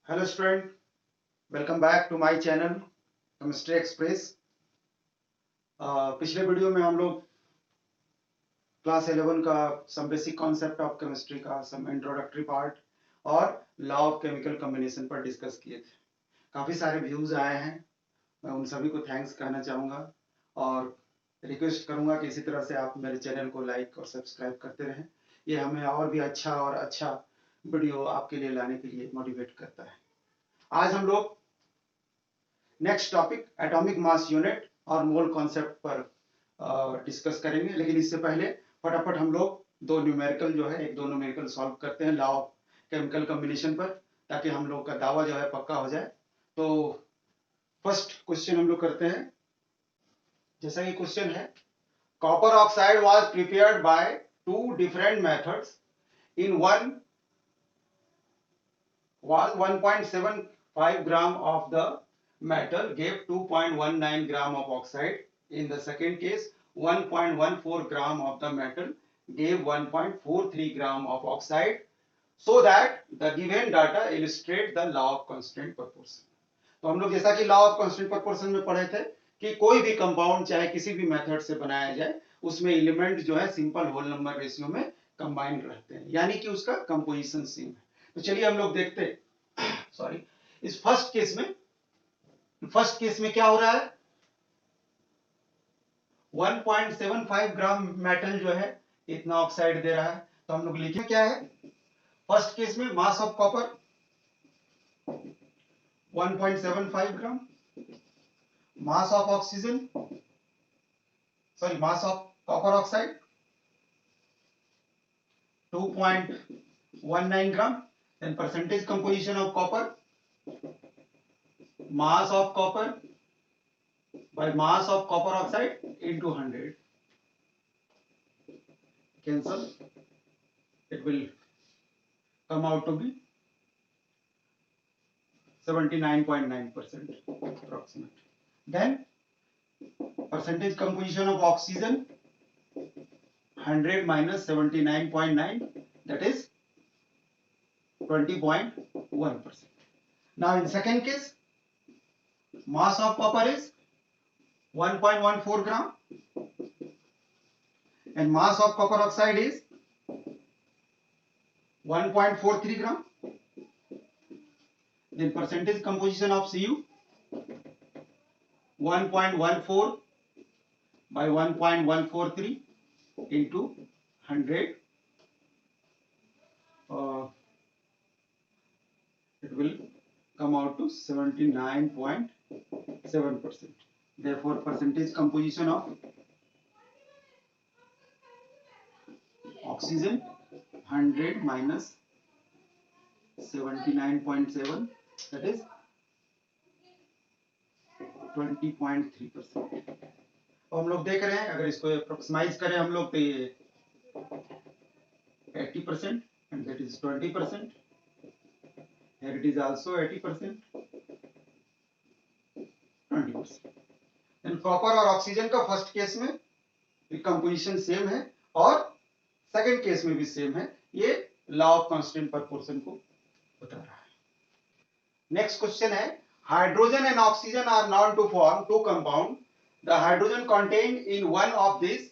Hello student, welcome back to my channel chemistry express. पिछले video में हम लोग क्लास 11 का some basic concept of chemistry का सम इंट्रोडक्टरी पार्ट और लॉ ऑफ केमिकल कॉम्बिनेशन पर डिस्कस किए थे। काफ़ी सारे व्यूज़ आए हैं, मैं उन सभी को थैंक्स कहना चाहूँगा और रिक्वेस्ट करूँगा कि इसी तरह से आप मेरे चैनल को लाइक और सब्सक्राइब करते रहें। ये हमें और भी अच्छा वीडियो आपके लिए लाने के लिए मोटिवेट करता है। आज हम लोग next topic atomic mass unit और मोल कॉन्सेप्ट पर डिस्कस करेंगे, लेकिन इससे पहले फटाफट हम लोग दो न्यूमेरिकल सॉल्व करते हैं लॉ ऑफ केमिकल कॉम्बिनेशन पर, ताकि हम लोग का दावा जो है पक्का हो जाए। तो फर्स्ट क्वेश्चन हम लोग करते हैं। जैसा कि क्वेश्चन है, copper oxide was prepared by two different methods in one was 1.75 gram of the metal gave 2.19 gram of oxide. In the second case, 1.14 gram of the metal gave 1.43 gram of oxide, so that the given data illustrate the law of constant proportion. तो हम लोग जैसा कि law of constant proportion में पढ़े थे कि कोई भी कंपाउंड चाहे किसी भी मेथड से बनाया जाए, उसमें एलिमेंट जो है सिंपल होल नंबर रेशियो में कंबाइंड रहते हैं, यानी कि उसका कंपोजिशन सेम है। तो चलिए हम लोग देखते हैं। सॉरी, इस फर्स्ट केस में क्या हो रहा है, 1.75 ग्राम मेटल जो है इतना ऑक्साइड दे रहा है। तो हम लोग लिखे क्या है, फर्स्ट केस में mass of copper 1.75 gram, mass of oxygen mass of copper oxide 2.19 gram, then percentage composition of copper, mass of copper by mass of copper oxide into 100. Cancel, it will come out to be 79.9% approximate. Then percentage composition of oxygen 100 minus 79.9, that is 20.1%. Now in second case, mass of copper is 1.14 gram and mass of copper oxide is 1.43 gram. Then percentage composition of Cu 1.14 by 1.143 into 100. It will come out to 79.7%. Therefore, percentage composition of oxygen 100 minus 79.7, that is 20.3%. हम लोग देख रहे हैं, अगर इसको अप्रोक्सीमाइज करें हम लोग तो ये 80% and that is 20%. Here it is also 80%, 20%. Then copper और ऑक्सीजन का फर्स्ट केस में कंपोजिशन सेम है और सेकंड केस में भी सेम है। ये लॉ ऑफ कांस्टेंट प्रोपोर्शन को बता रहा है। नेक्स्ट क्वेश्चन है, hydrogen and oxygen are known to form two compound. The hydrogen contained in one of this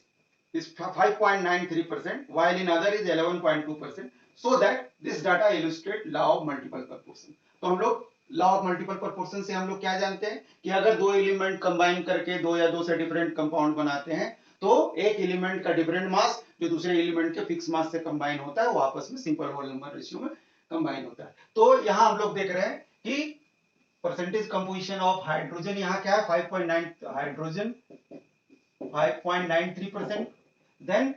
is 5.93%, while in other is 11.2%, so that this data illustrate law of multiple proportion. तो हम लोग law of multiple proportion से हम लोग क्या जानते हैं कि अगर दो एलिमेंट कंबाइन करके दो या दो से डिफरेंट कंपाउंड बनाते हैं तो एक एलिमेंट का डिफरेंट मास जो दूसरे एलिमेंट के फिक्स मास से कंबाइन होता है वो आपस में सिंपल होल नंबर रेशियो में कंबाइन होता है। तो यहाँ हम लोग देख रहे हैं कि परसेंटेज कंपोजिशन ऑफ हाइड्रोजन यहाँ क्या है, 5.9, hydrogen 5.93%, then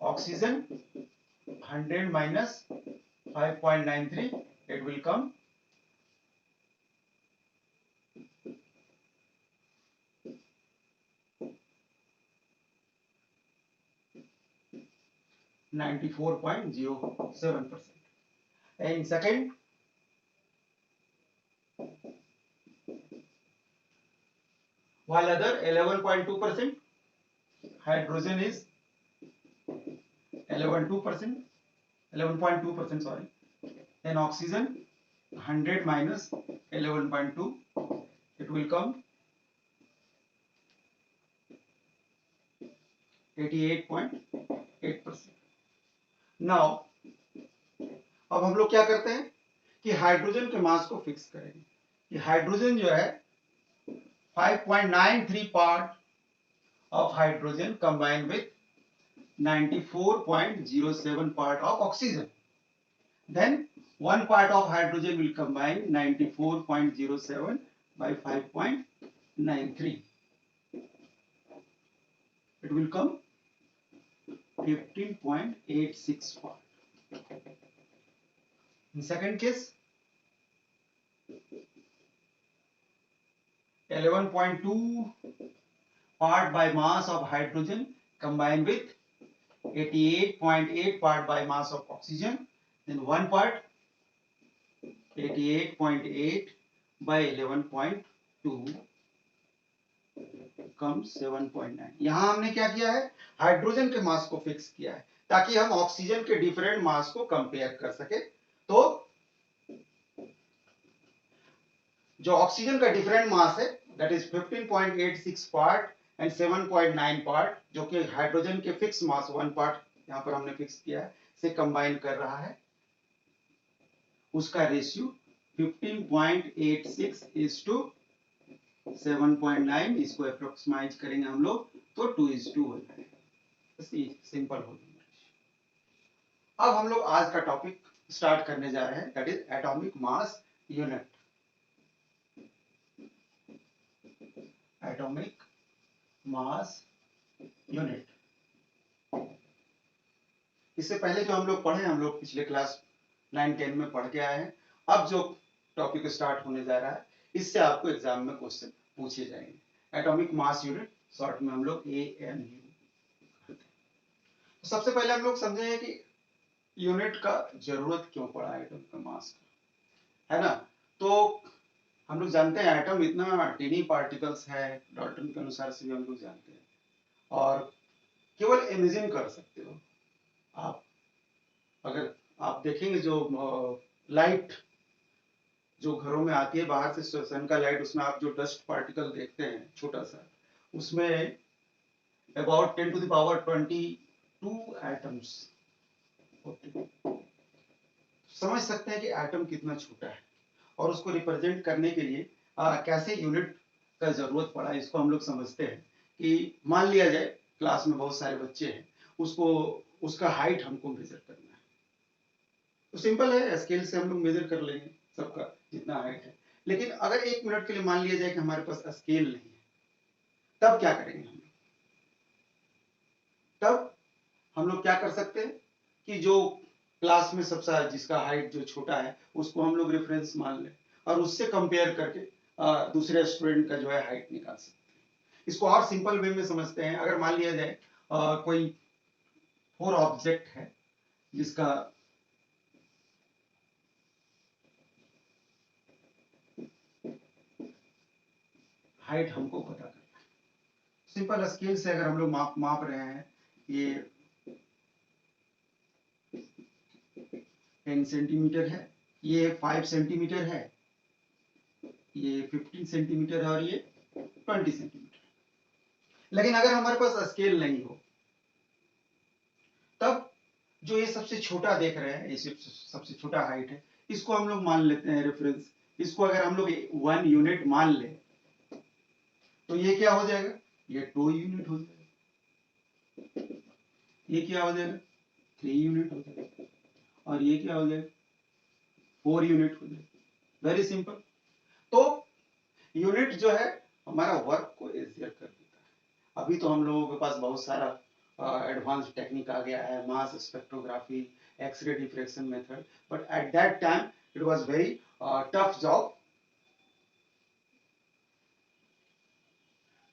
oxygen 100 minus 5.93, it will come 94.07%. And second, while other 11.2%, hydrogen is 11.2%, sorry, then oxygen 100 minus 11.2, it will come 88.8%. Now अब हम लोग क्या करते हैं कि हाइड्रोजन के मास को फिक्स करेंगे कि हाइड्रोजन जो है 5.93 part of hydrogen combined with 94.07 part of oxygen. Then one part of hydrogen will combine 94.07 by 5.93. It will come 15.86 part. In second case, 11.2 part by mass of hydrogen combined with 88.8 part by mass of oxygen. Then one part 88.8 by 11.2 comes 7.9. यहां हमने क्या किया है, hydrogen के mass को fix किया है ताकि हम ऑक्सीजन के डिफरेंट मास को कंपेयर कर सके। तो जो ऑक्सीजन का डिफरेंट मास है that is 15.86 part and 7.9 part, जो कि हाइड्रोजन के फिक्स मास 1 पार्ट यहां पर हमने फिक्स किया है से कंबाइन कर रहा है, उसका रेशियो 15.86 इज टू 7.9, इसको अप्रोक्सीमाइज करेंगे हम लोग तो 2:1 हो जाएगा। सिंपल हो जाएगा। अब हम लोग आज का टॉपिक स्टार्ट करने जा रहे हैं that is atomic mass unit. Atomic mass unit, इससे पहले जो हम लोग पढ़े, हम लोग पिछले क्लास 9-10 में पढ़ के आए हैं। अब जो टॉपिक स्टार्ट होने जा रहा है इससे आपको एग्जाम में क्वेश्चन पूछे जाएंगे। एटॉमिक मास यूनिट शॉर्ट में हम लोग AMU कहते हैं। तो सबसे पहले हम लोग समझेंगे कि यूनिट का जरूरत क्यों पड़ा एटॉमिक मास का, है ना। तो हम लोग जानते हैं एटम इतना टीनी पार्टिकल्स है, डाल्टन के अनुसार से भी हम लोग जानते हैं, और केवल इमेजिन कर सकते हो आप। अगर आप देखेंगे जो लाइट जो घरों में आती है बाहर से सन का लाइट, उसमें आप जो डस्ट पार्टिकल देखते हैं छोटा सा, उसमें about 10 to the power 22 atoms होते हैं। समझ सकते हैं कि एटम कितना छोटा है, और उसको रिप्रेजेंट करने के लिए कैसे यूनिट का जरूरत पड़ा, इसको हम लोग समझते हैं कि मान लिया जाए क्लास में बहुत सारे बच्चे हैं, उसको उसका हाइट हमको मेजर करना है, तो सिंपल है, स्केल से हम लोग मेजर कर लेंगे सबका जितना हाइट है। लेकिन अगर 1 मिनट के लिए मान लिया जाए कि हमारे पास स्केल नहीं है, तब क्या करेंगे हम लोग? तब हम लोग क्या कर सकते हैं कि जो क्लास में सबसे जिसका हाइट जो छोटा है उसको हम लोग रेफरेंस मान लें और उससे कंपेयर करके दूसरे स्टूडेंट का जो है हाइट निकाल सकते हैं। इसको और सिंपल वे में समझते हैं। अगर मान लिया जाए कोई 4 ऑब्जेक्ट है जिसका हाइट हमको पता करना है, सिंपल स्केल से अगर हम लोग माप रहे हैं, ये 10 सेंटीमीटर है, ये 5 सेंटीमीटर है, ये 15 सेंटीमीटर है और ये 20 सेंटीमीटर। लेकिन अगर हमारे पास स्केल नहीं हो, तब जो ये सबसे छोटा देख रहे हैं, ये सबसे छोटा हाइट है, इसको हम लोग मान लेते हैं रेफरेंस। इसको अगर हम लोग 1 यूनिट मान ले तो ये क्या हो जाएगा, ये 2 यूनिट हो जाएगा, ये क्या हो जाएगा 3 यूनिट हो जाएगा, और ये क्या हो जाएगा 4 यूनिट हो जाएगा। Very simple. तो यूनिट जो है हमारा वर्क को इजियर कर देता है। अभी तो हम लोगों के पास बहुत सारा एडवांस टेक्निक आ गया है, mass spectrography, X-ray diffraction method, but at that time it was very tough job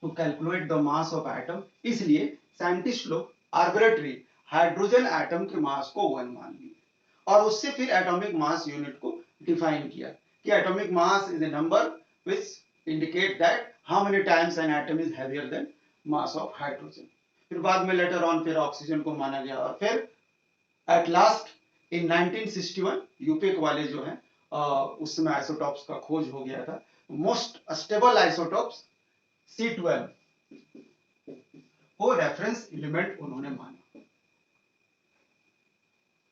to calculate the mass of atom. इसलिए साइंटिस्ट लोग आर्बिट्रेरी हाइड्रोजन एटम के मास को 1 मान लिए और उससे फिर एटॉमिक मास यूनिट को डिफाइन किया कि atomic mass is a number which indicate that how many times an atom is heavier than mass of hydrogen. फिर बाद में लेटर ऑन फिर ऑक्सीजन को माना गया, और फिर एट लास्ट इन 1961 यूपेक वाले जो हैं उस समय आइसोटॉप्स का खोज हो गया था। मोस्ट स्टेबल आइसोटॉप्स C12 को रेफरेंस एलिमेंट उन्होंने माना।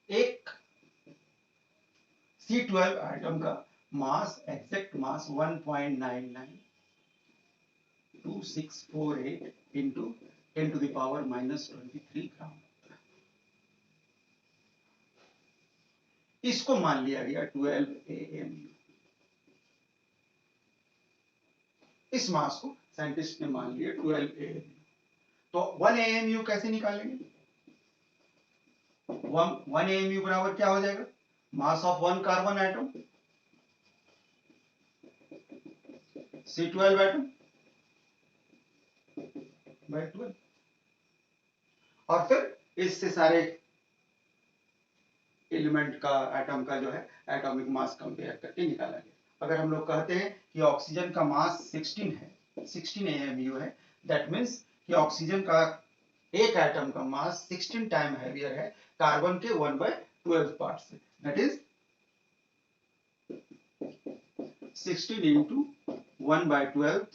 एक C12 एटम का मास, एग्जैक्ट मास 1.992648 इंटू 10⁻⁻³ ग्राम। इसको मान लिया गया 12 AMU। इस मास को साइंटिस्ट ने मान लिया 12 AMU। तो 1 AMU कैसे निकालेंगे? 1 AMU बराबर क्या हो जाएगा? Mass of 1 carbon atom C12 atom by 12, और फिर इससे सारे एलिमेंट का, एटम का जो है एटॉमिक मास कंपेयर करके निकाला गया। अगर हम लोग कहते हैं कि ऑक्सीजन का मास 16 है, 16 AMU है, दैट मीन्स कि ऑक्सीजन का एक एटम का मास 16 टाइम हैवियर है कार्बन के 1/12 पार्ट से। That is 16 into 1/12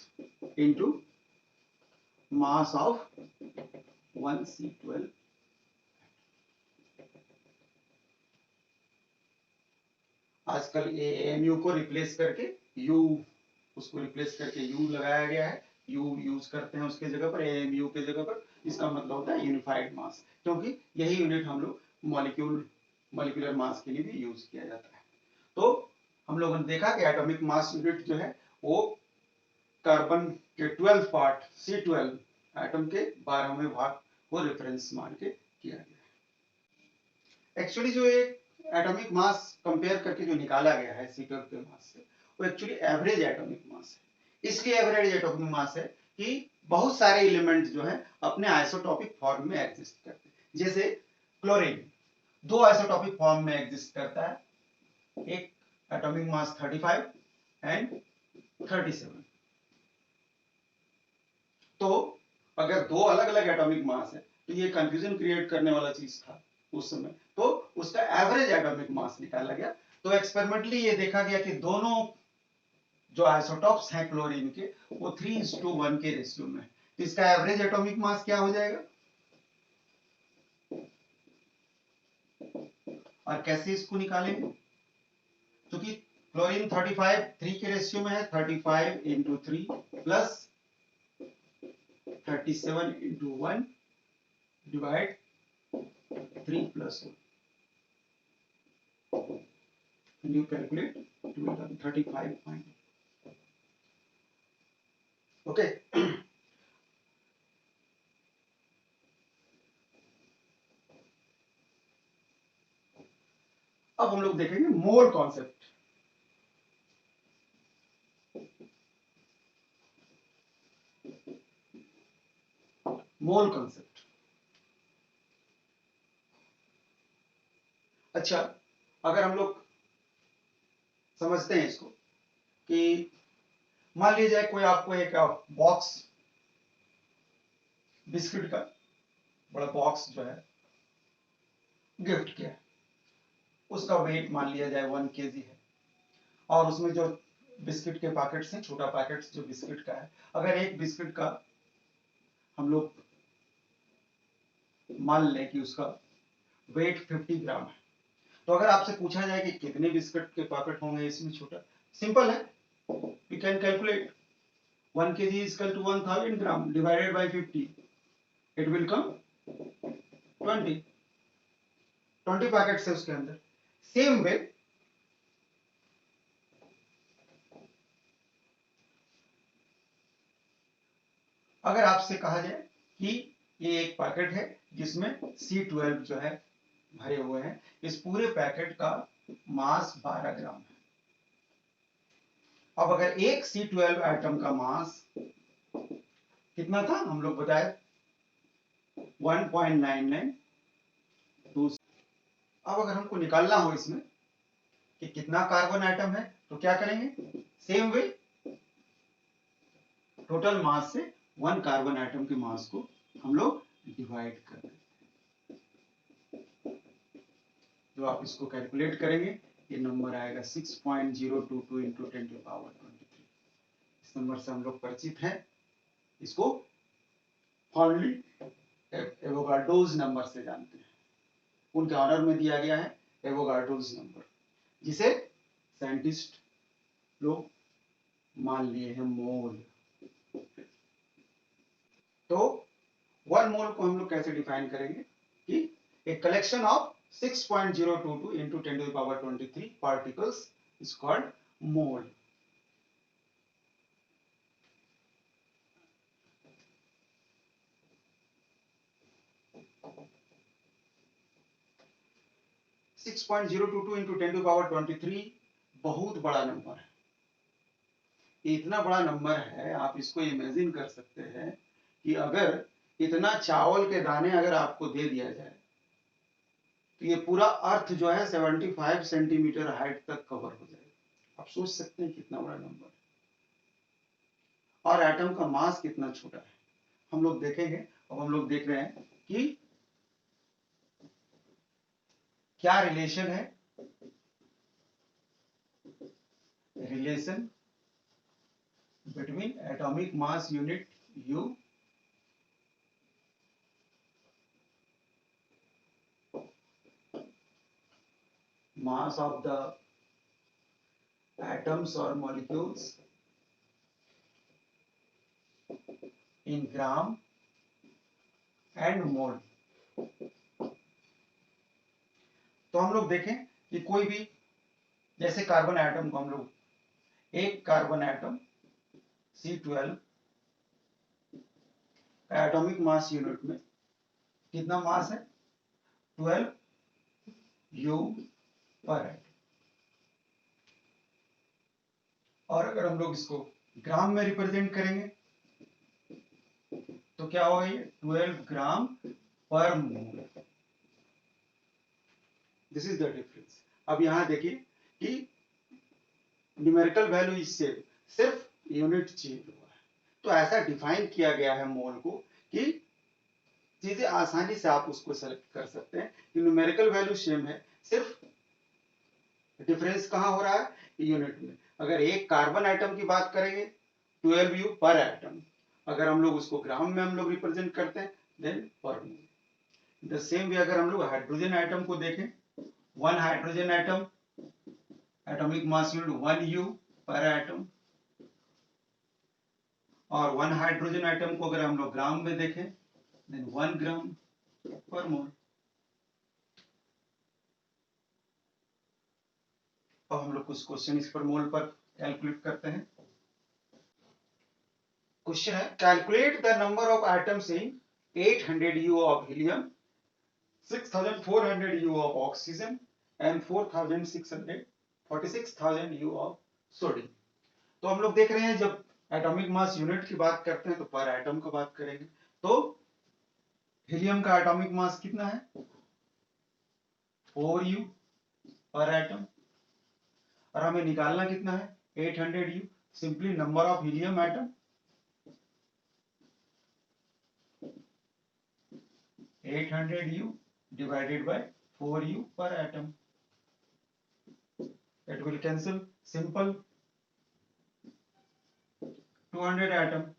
into mass of 1 C12। आजकल AMU को रिप्लेस करके उसको रिप्लेस करके U लगाया गया है। U यूज करते हैं उसके जगह पर, AMU के जगह पर। इसका मतलब होता है यूनिफाइड मास, क्योंकि यही यूनिट हम लोग मॉलिक्यूलर मास के लिए भी यूज किया जाता है। तो हम लोगों ने देखा कि एटॉमिक मास यूनिट जो है वो कार्बन के 12 पार्ट C12 एटम के 12वें भाग को रेफरेंस मान के किया गया है। एक्चुअली जो एक एटॉमिक मास कंपेयर करके जो निकाला गया है C12 के मास से, वो एक्चुअली एवरेज एटॉमिक मास है। इसलिए एवरेज एटॉमिक मास है कि बहुत सारे एलिमेंट जो है अपने आइसोटॉपिक फॉर्म में एग्जिस्ट करते हैं। जैसे क्लोरीन 2 आइसोटॉपिक फॉर्म में एग्जिस्ट करता है, एक एटॉमिक मास 35 एंड 37। तो अगर 2 अलग अलग एटॉमिक मास है तो ये कंफ्यूजन क्रिएट करने वाला चीज था उस समय। तो उसका एवरेज एटॉमिक मास निकाला गया। तो एक्सपेरिमेंटली ये देखा गया कि दोनों जो आइसोटॉप्स हैं क्लोरीन के, वो 3:1 के रेशियो में है। तो इसका एवरेज एटॉमिक मास क्या हो जाएगा, और कैसे इसको निकालेंगे? क्योंकि क्लोरीन 35 3 के रेशियो में है, 35 into 3 plus 37 into 1 divide 3 plus 1। When you calculate, it will come 35. Okay. अब हम लोग देखेंगे मोल कॉन्सेप्ट। मोल कॉन्सेप्ट, अच्छा, अगर हम लोग समझते हैं इसको कि मान लीजिए कोई आपको एक बॉक्स, बिस्किट का बड़ा बॉक्स जो है गिफ्ट किया, उसका वेट मान लिया जाए 1 kg है, और उसमें जो बिस्किट के पैकेट्स हैं, छोटा पैकेट जो बिस्किट का है, अगर एक बिस्किट का हम लोग मान लें कि उसका वेट 50 ग्राम है, तो अगर आपसे पूछा जाए कि कितने बिस्किट के पैकेट होंगे इसमें छोटा, सिंपल है, we can calculate 1 kg is equal to 1000 gram divided by 50, it will come 20 packets है उसके अंदर। सेम वे अगर आपसे कहा जाए कि ये एक पैकेट है जिसमें C12 जो है भरे हुए हैं, इस पूरे पैकेट का मास 12 ग्राम है। अब अगर एक C12 एटम का मास कितना था, हम लोग बताए 1.992। अब अगर हमको निकालना हो इसमें कि कितना कार्बन एटम है, तो क्या करेंगे, सेम वे टोटल मास से 1 कार्बन एटम के मास को हम लोग डिवाइड कर देते हैं। जो आप इसको कैलकुलेट करेंगे ये नंबर आएगा 6.022 इंटू 10⁻23। इस नंबर से हम लोग परिचित हैं, इसको फॉर्मली एवोगाड्रोस नंबर से जानते हैं। उनके ऑनर में दिया गया है एवोगाड्रोस नंबर, जिसे साइंटिस्ट लोग मान लिए हैं मोल। तो 1 मोल को हम लोग कैसे डिफाइन करेंगे कि a collection of 6.022 into 10⁻23 particles is called mole. Six point zero two two into 10⁻23 बहुत बड़ा नंबर है। इतना बड़ा नंबर है, आप इसको इमेजिन कर सकते हैं कि अगर इतना चावल के दाने अगर आपको दे दिया जाए तो ये पूरा अर्थ जो है 75 सेंटीमीटर हाइट तक कवर हो जाएगा। आप सोच सकते हैं कितना बड़ा नंबर है, और एटम का मास कितना छोटा है हम लोग देखेंगे। अब हम लोग देख रहे हैं कि क्या रिलेशन है, relation between atomic mass unit U mass of the atoms or molecules in gram and mole। तो हम लोग देखें कि कोई भी, जैसे कार्बन एटम को हम लोग, एक कार्बन एटम C12 का एटॉमिक मास यूनिट में कितना मास है, 12 U पर एटम। और अगर हम लोग इसको ग्राम में रिप्रेजेंट करेंगे तो क्या होगा, ये 12 gram per mole. This is the difference. अब यहां देखिए कि न्यूमेरिकल वैल्यू इससे सिर्फ यूनिट चेंज हुआ है, तो ऐसा डिफाइन किया गया है मोल को कि चीजें आसानी से आप उसको सेलेक्ट कर सकते हैं कि न्यूमेरिकल वैल्यू सेम है, सिर्फ डिफरेंस कहां हो रहा है, यूनिट में। अगर एक कार्बन एटम की बात करेंगे 12 U पर एटम, अगर हम लोग उसको ग्राम में हम लोग रिप्रेजेंट करते हैं देन पर मोल। द सेम वे अगर हम लोग हाइड्रोजन एटम को देखें, 1 hydrogen atom atomic mass unit 1 U पर एटम, और 1 हाइड्रोजन एटम को अगर हम लोग ग्राम में देखें देन 1 ग्राम पर मोल। अब हम लोग कुछ क्वेश्चन इस पर मोल पर कैलकुलेट करते हैं। क्वेश्चन है, calculate the number of atoms in 800 U of helium, 6400 U of oxygen and 46,000 U of sodium. तो हम लोग देख रहे हैं जब एटॉमिक मास यूनिट की बात करते हैं तो पर एटम की बात करेंगे। तो हीलियम का एटॉमिक मास कितना है, 4 U पर एटम, और हमें निकालना कितना है, 800 U। Simply number of helium atom 800 U divided by 4 U per atom. It will cancel, simple, 200 atom.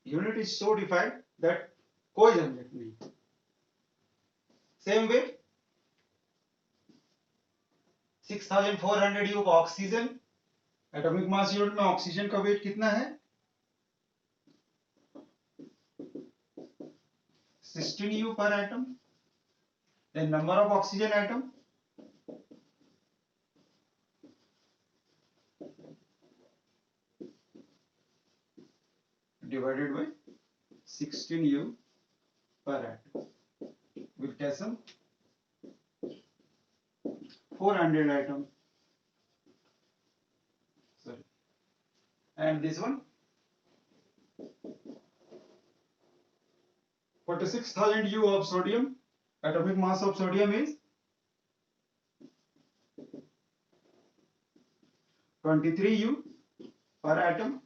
Unit is so defined that कोई झंझट नहीं। Same way 6400 U of oxygen, atomic mass unit में oxygen का wait कितना है, 16 U per atom. Then number of oxygen atom divided by 16 U per atom will cancel, 400 atom. Sorry. And this one 46,000 U of sodium. Atomic mass of sodium is 23 U per atom.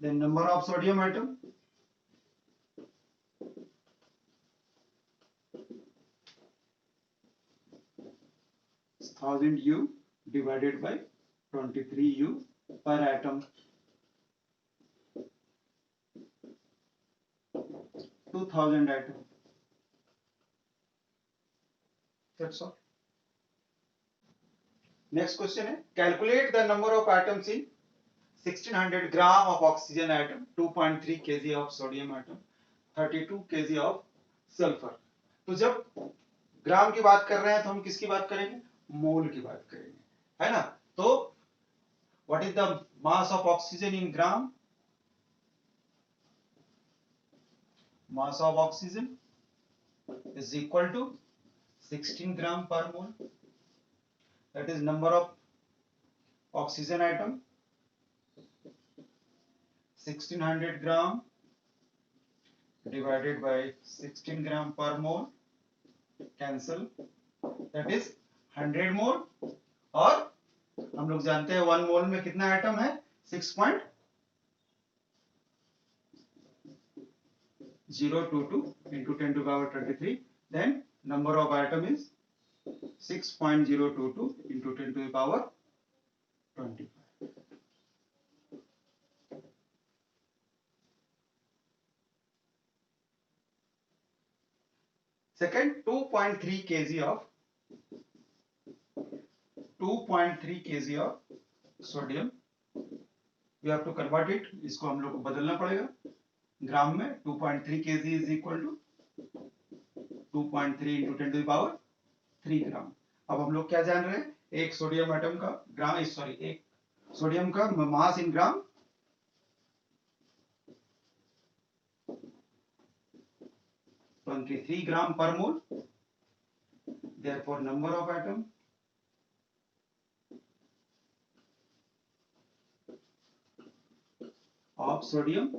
Then number of sodium atom 1000 U divided by 23 U per atom. 2000 atom. That's all. Next question है, calculate the number of atoms in 1600 gram of oxygen atom, 2.3 kg of sodium atom, 32 kg of sulfur. तो जब ग्राम की बात कर रहे हैं तो हम किसकी बात करेंगे? मोल की बात करेंगे, है ना? तो what is the mass of oxygen in gram? Mass of oxygen is equal to 16 gram per mole. That is number of oxygen atom, 1600 gram divided by 16 gram per mole, cancel, that is 100 mole. और हम लोग जानते हैं 1 मोल में कितना atom है? 6.022 into 10 to the power 23. Then number of atom is 6.022 into 10 to the power 25. Second, 2.3 kg of sodium. We have to convert it. इसको हम लोग को बदलना पड़ेगा ग्राम में. 2.3 kg is equal to 2.3 into 10 to the power 3 gram. अब हम लोग क्या जान रहे हैं? एक सोडियम एटम का ग्राम, एक सोडियम का मास इन ग्राम 23 gram per mole. Therefore, number of atom of sodium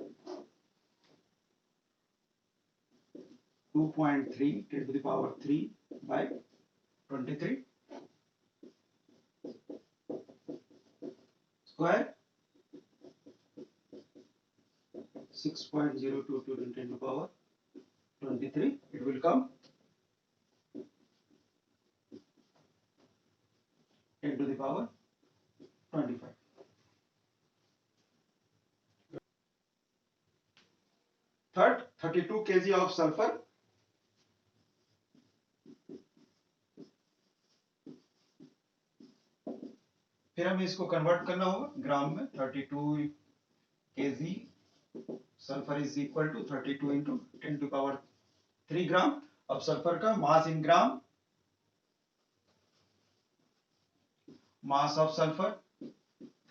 2.3 10 to the power 3 by 23 square 6.022 10 to the power 23. It will come 10 to the power 25. Third, 32 kg of sulfur. फिर हमें इसको कन्वर्ट करना होगा ग्राम में. 32 kg sulphur is equal to 32 into 10 to power 3 gram. अब sulphur का मास इन ग्राम, mass of sulphur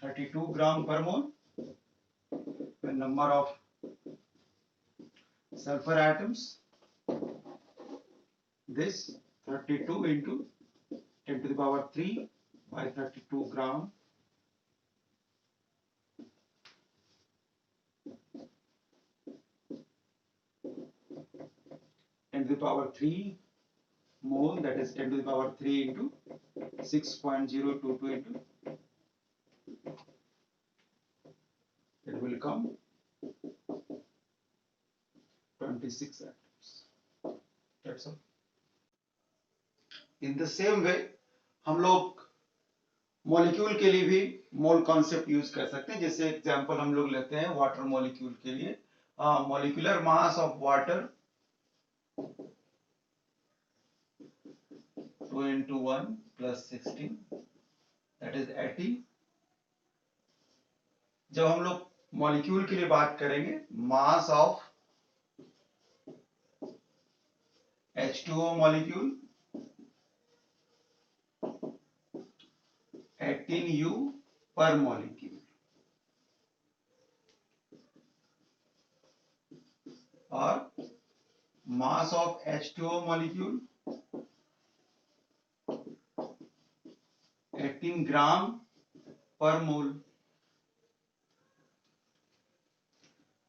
32 gram per mole. Number of sulfur atoms, this 32 into 10 to the power 3 by 32 gram. To the power 3 mole, that is 10 to the power 3 into 6.022 into, it will come 26 atoms. That's all. In the same way, हम लोग molecule के लिए भी mole concept use कर सकते हैं. जैसे example हम लोग लेते हैं वाटर मॉलिक्यूल के लिए. Molecular mass of water 2 into 1 plus 16, that is 80. जब हम लोग मॉलिक्यूल के लिए बात करेंगे, mass of H2O molecule 18 U per molecule, और mass of H2O molecule 18 gram per मोल.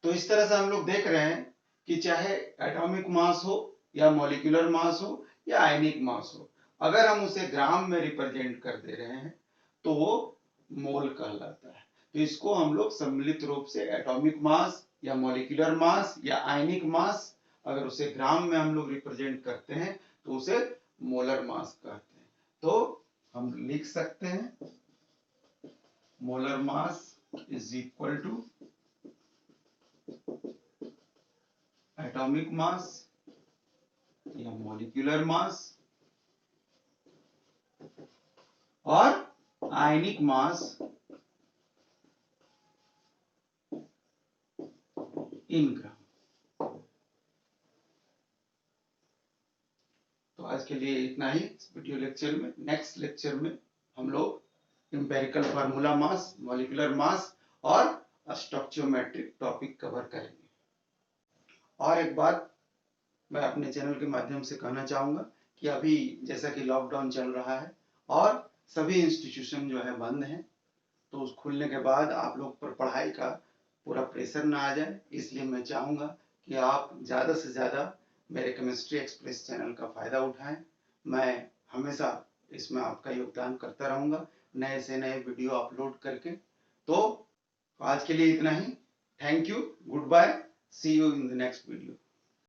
तो इस तरह से हम लोग देख रहे हैं कि चाहे एटॉमिक मास हो या मॉलिक्यूलर मास हो या आयनिक मास हो, अगर हम उसे ग्राम में रिप्रेजेंट कर दे रहे हैं तो वो मोल कहलाता है. तो इसको हम लोग सम्मिलित रूप से एटॉमिक मास या मॉलिक्यूलर मास या आयनिक मास, अगर उसे ग्राम में हम लोग रिप्रेजेंट करते हैं तो उसे मोलर मास कहते हैं. तो हम लिख सकते हैं molar mass is equal to atomic mass या मॉलिक्यूलर मास और आयनिक मास इन ग्राम। तो आज के लिए इतना ही वीडियो लेक्चर में। नेक्स्ट लेक्चर में हम लोग empirical formula mass, molecular mass और स्टोइकियोमेट्रिक टॉपिक कवर करेंगे। और एक बात मैं अपने चैनल के माध्यम से कहना चाहूँगा कि अभी जैसा कि लॉकडाउन चल रहा है और सभी इंस्टीट्यूशन जो है बंद हैं, तो उस खुलने के बाद आप लोग पर पढ़ाई का पूरा प्रेशर ना आ जाए, इसलिए मैं चाहूँगा कि आप ज़्यादा से ज़्यादा मेरे केमिस्ट्री एक्सप्रेस चैनल का फ़ायदा उठाएं। मैं हमेशा इसमें आपका योगदान करता रहूँगा नए से नए वीडियो अपलोड करके। तो आज के लिए इतना ही। Thank you, goodbye, see you in the next video.